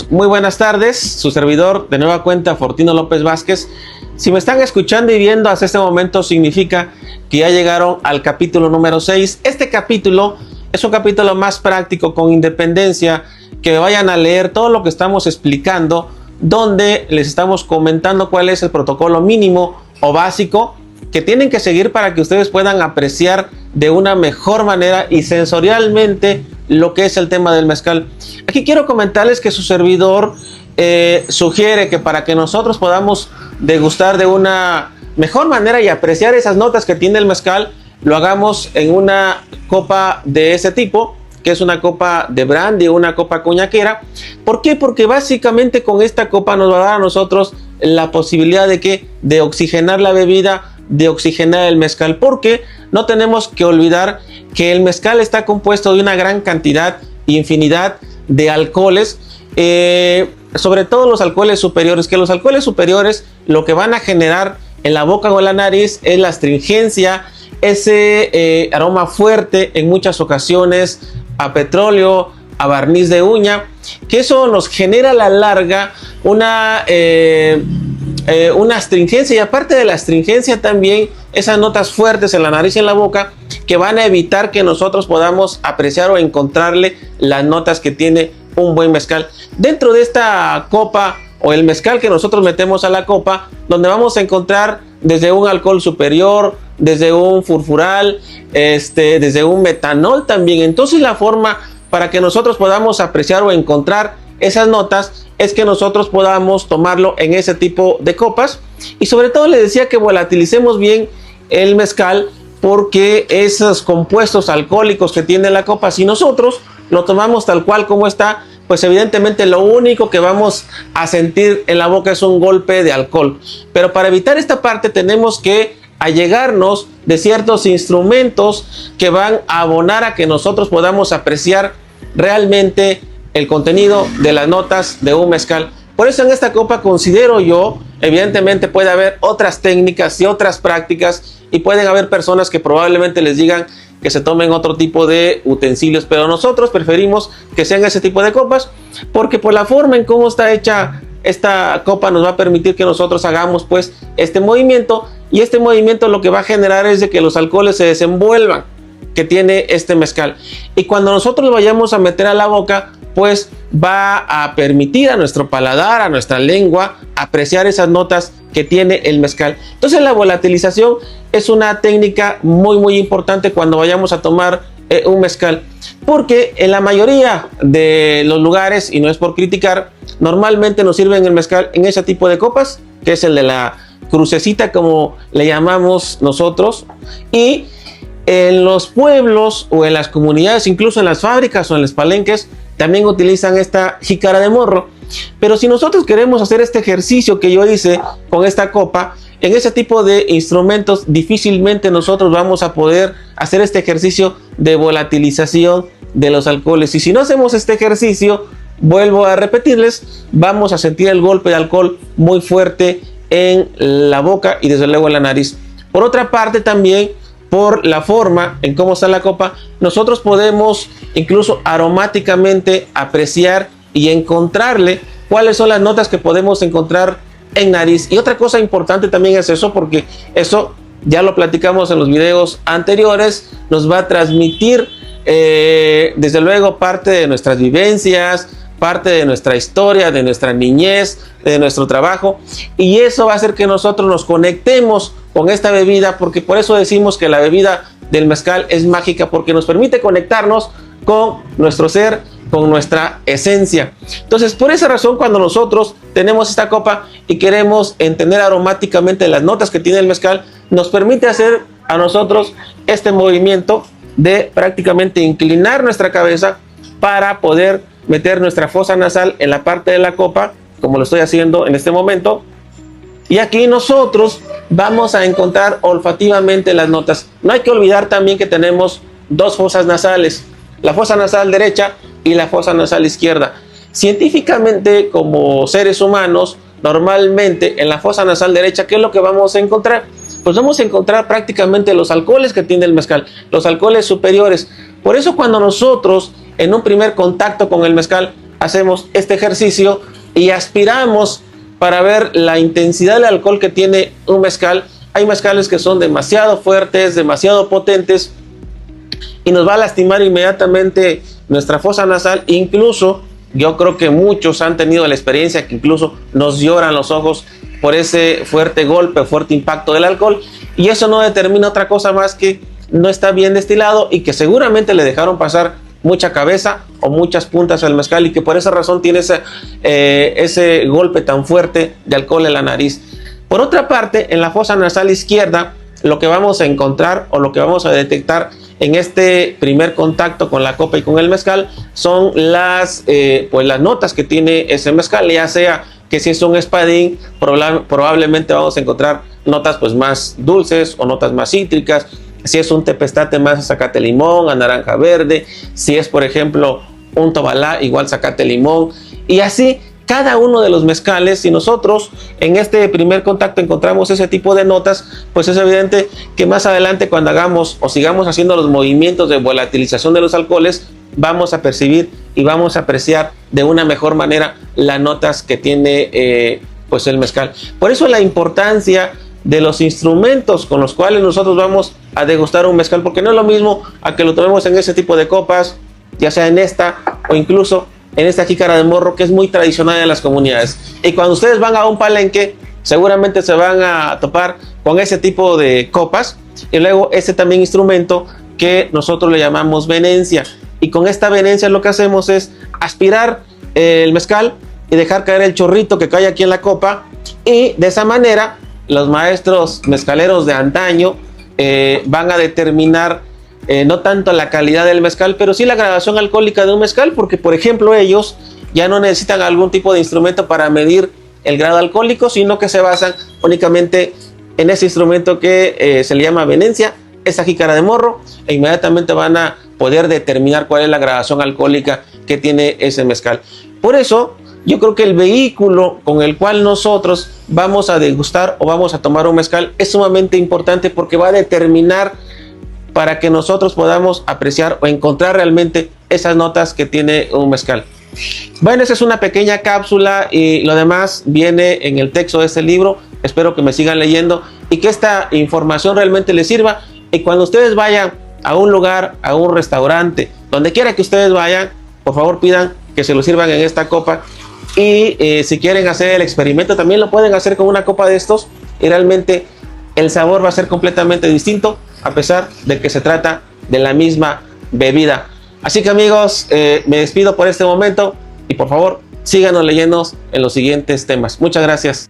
Muy buenas tardes, su servidor de nueva cuenta Fortino López Vázquez. Si me están escuchando y viendo hasta este momento, significa que ya llegaron al capítulo número 6. Este capítulo es un capítulo más práctico, con independencia, que vayan a leer todo lo que estamos explicando, donde les estamos comentando cuál es el protocolo mínimo o básico que tienen que seguir para que ustedes puedan apreciar de una mejor manera y sensorialmente lo que es el tema del mezcal. Aquí quiero comentarles que su servidor sugiere que para que nosotros podamos degustar de una mejor manera y apreciar esas notas que tiene el mezcal, lo hagamos en una copa de ese tipo, que es una copa de brandy, una copa coñaquera. ¿Por qué? Porque básicamente con esta copa nos va a dar a nosotros la posibilidad de oxigenar la bebida, de oxigenar el mezcal, porque no tenemos que olvidar que el mezcal está compuesto de una gran cantidad, infinidad de alcoholes, sobre todo los alcoholes superiores, que los alcoholes superiores lo que van a generar en la boca o en la nariz es la astringencia, ese aroma fuerte en muchas ocasiones a petróleo, a barniz de uña, que eso nos genera a la larga una astringencia, y aparte de la astringencia también esas notas fuertes en la nariz y en la boca que van a evitar que nosotros podamos apreciar o encontrarle las notas que tiene un buen mezcal. Dentro de esta copa o el mezcal que nosotros metemos a la copa, donde vamos a encontrar desde un alcohol superior, desde un furfural, desde un metanol también. Entonces la forma para que nosotros podamos apreciar o encontrar esas notas es que nosotros podamos tomarlo en ese tipo de copas, y sobre todo les decía que volatilicemos bien el mezcal, porque esos compuestos alcohólicos que tiene la copa, si nosotros lo tomamos tal cual como está, pues evidentemente lo único que vamos a sentir en la boca es un golpe de alcohol. Pero para evitar esta parte tenemos que allegarnos de ciertos instrumentos que van a abonar a que nosotros podamos apreciar realmente el contenido de las notas de un mezcal. Por eso en esta copa considero yo, evidentemente puede haber otras técnicas y otras prácticas, y pueden haber personas que probablemente les digan que se tomen otro tipo de utensilios, pero nosotros preferimos que sean ese tipo de copas, porque por la forma en cómo está hecha esta copa nos va a permitir que nosotros hagamos pues este movimiento, y este movimiento lo que va a generar es de que los alcoholes se desenvuelvan que tiene este mezcal, y cuando nosotros lo vayamos a meter a la boca, pues va a permitir a nuestro paladar, a nuestra lengua, apreciar esas notas que tiene el mezcal. Entonces la volatilización es una técnica muy importante cuando vayamos a tomar un mezcal, porque en la mayoría de los lugares, y no es por criticar, normalmente nos sirven el mezcal en ese tipo de copas, que es el de la crucecita como le llamamos nosotros, y en los pueblos o en las comunidades, incluso en las fábricas o en los palenques, también utilizan esta jícara de morro. Pero si nosotros queremos hacer este ejercicio que yo hice con esta copa, en ese tipo de instrumentos difícilmente nosotros vamos a poder hacer este ejercicio de volatilización de los alcoholes. Y si no hacemos este ejercicio, vuelvo a repetirles, vamos a sentir el golpe de alcohol muy fuerte en la boca y desde luego en la nariz. Por otra parte también, por la forma en cómo está la copa, nosotros podemos incluso aromáticamente apreciar y encontrarle cuáles son las notas que podemos encontrar en nariz. Y otra cosa importante también es eso, porque eso ya lo platicamos en los videos anteriores, nos va a transmitir desde luego parte de nuestras vivencias, parte de nuestra historia, de nuestra niñez, de nuestro trabajo, y eso va a hacer que nosotros nos conectemos con esta bebida, porque por eso decimos que la bebida del mezcal es mágica, porque nos permite conectarnos con nuestro ser, con nuestra esencia. Entonces, por esa razón, cuando nosotros tenemos esta copa y queremos entender aromáticamente las notas que tiene el mezcal, nos permite hacer a nosotros este movimiento de prácticamente inclinar nuestra cabeza para poder meter nuestra fosa nasal en la parte de la copa, como lo estoy haciendo en este momento, y aquí nosotros vamos a encontrar olfativamente las notas. No hay que olvidar también que tenemos dos fosas nasales, la fosa nasal derecha y la fosa nasal izquierda. Científicamente, como seres humanos, normalmente en la fosa nasal derecha, ¿qué es lo que vamos a encontrar? Pues vamos a encontrar prácticamente los alcoholes que tiene el mezcal, los alcoholes superiores. Por eso cuando nosotros en un primer contacto con el mezcal hacemos este ejercicio y aspiramos para ver la intensidad del alcohol que tiene un mezcal. Hay mezcales que son demasiado fuertes, demasiado potentes, y nos va a lastimar inmediatamente nuestra fosa nasal. Incluso yo creo que muchos han tenido la experiencia que incluso nos lloran los ojos por ese fuerte golpe, fuerte impacto del alcohol, y eso no determina otra cosa más que no está bien destilado y que seguramente le dejaron pasar mucha cabeza o muchas puntas al mezcal, y que por esa razón tiene ese golpe tan fuerte de alcohol en la nariz. Por otra parte, en la fosa nasal izquierda, lo que vamos a encontrar o lo que vamos a detectar en este primer contacto con la copa y con el mezcal son las notas que tiene ese mezcal, ya sea que si es un espadín, probablemente vamos a encontrar notas pues más dulces o notas más cítricas. Si es un tepestate, más a zacate limón, a naranja verde. Si es, por ejemplo, un tobalá, igual zacate limón. Y así, cada uno de los mezcales, si nosotros en este primer contacto encontramos ese tipo de notas, pues es evidente que más adelante, cuando hagamos o sigamos haciendo los movimientos de volatilización de los alcoholes, vamos a percibir y vamos a apreciar de una mejor manera las notas que tiene pues el mezcal. Por eso la importancia de los instrumentos con los cuales nosotros vamos a degustar un mezcal, porque no es lo mismo a que lo tomemos en ese tipo de copas, ya sea en esta o incluso en esta jícara de morro, que es muy tradicional en las comunidades. Y cuando ustedes van a un palenque, seguramente se van a topar con ese tipo de copas, y luego ese también instrumento que nosotros le llamamos venencia. Y con esta venencia lo que hacemos es aspirar el mezcal y dejar caer el chorrito que cae aquí en la copa, y de esa manera los maestros mezcaleros de antaño van a determinar no tanto la calidad del mezcal, pero sí la graduación alcohólica de un mezcal, porque por ejemplo ellos ya no necesitan algún tipo de instrumento para medir el grado alcohólico, sino que se basan únicamente en ese instrumento que se le llama venencia, esa jícara de morro, e inmediatamente van a poder determinar cuál es la graduación alcohólica que tiene ese mezcal. Por eso yo creo que el vehículo con el cual nosotros vamos a degustar o vamos a tomar un mezcal es sumamente importante, porque va a determinar para que nosotros podamos apreciar o encontrar realmente esas notas que tiene un mezcal. Bueno, esa es una pequeña cápsula y lo demás viene en el texto de este libro. Espero que me sigan leyendo y que esta información realmente les sirva. Y cuando ustedes vayan a un lugar, a un restaurante, donde quiera que ustedes vayan, por favor pidan que se lo sirvan en esta copa. Y si quieren hacer el experimento, también lo pueden hacer con una copa de estos, y realmente el sabor va a ser completamente distinto, a pesar de que se trata de la misma bebida. Así que amigos, me despido por este momento, y por favor síganos leyendo en los siguientes temas. Muchas gracias.